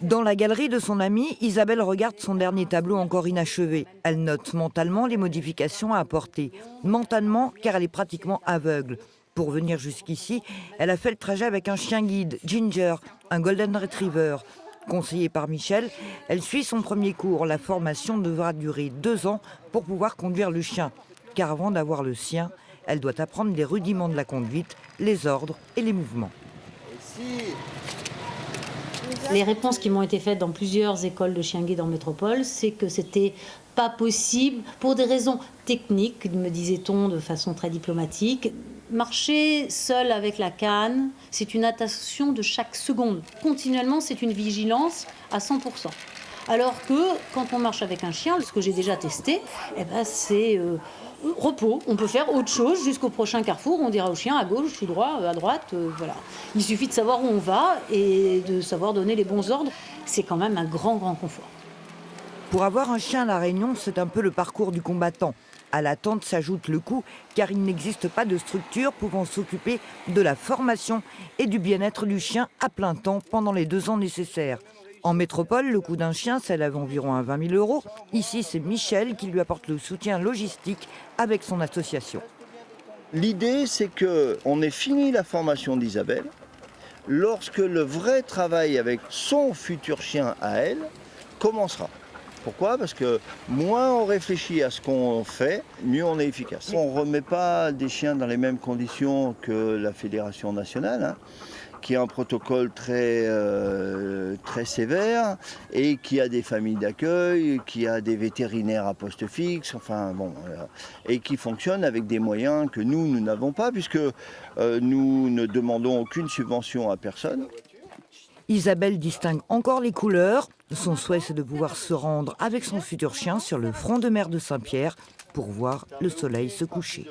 Dans la galerie de son amie, Isabelle regarde son dernier tableau encore inachevé. Elle note mentalement les modifications à apporter. Mentalement, car elle est pratiquement aveugle. Pour venir jusqu'ici, elle a fait le trajet avec un chien guide, Ginger, un golden retriever. Conseillée par Michel, elle suit son premier cours. La formation devra durer 2 ans pour pouvoir conduire le chien. Car avant d'avoir le sien, elle doit apprendre les rudiments de la conduite, les ordres et les mouvements. Les réponses qui m'ont été faites dans plusieurs écoles de chiens guides en métropole, c'est que c'était pas possible pour des raisons techniques, me disait-on de façon très diplomatique. Marcher seul avec la canne, c'est une attention de chaque seconde. Continuellement, c'est une vigilance à 100%. Alors que quand on marche avec un chien, ce que j'ai déjà testé, c'est repos. On peut faire autre chose jusqu'au prochain carrefour. On dira au chien à gauche, tout droit, à droite, voilà. Il suffit de savoir où on va et de savoir donner les bons ordres. C'est quand même un grand confort. Pour avoir un chien à La Réunion, c'est un peu le parcours du combattant. À l'attente s'ajoute le coût, car il n'existe pas de structure pouvant s'occuper de la formation et du bien-être du chien à plein temps pendant les 2 ans nécessaires. En métropole, le coût d'un chien s'élève environ à 20 000 €. Ici, c'est Michel qui lui apporte le soutien logistique avec son association. L'idée, c'est qu'on ait fini la formation d'Isabelle. Lorsque le vrai travail avec son futur chien à elle commencera. Pourquoi ? Parce que moins on réfléchit à ce qu'on fait, mieux on est efficace. On ne remet pas des chiens dans les mêmes conditions que la Fédération nationale, qui a un protocole très sévère et qui a des familles d'accueil, qui a des vétérinaires à poste fixe, et qui fonctionne avec des moyens que nous n'avons pas, puisque nous ne demandons aucune subvention à personne. Isabelle distingue encore les couleurs. Son souhait, c'est de pouvoir se rendre avec son futur chien sur le front de mer de Saint-Pierre pour voir le soleil se coucher.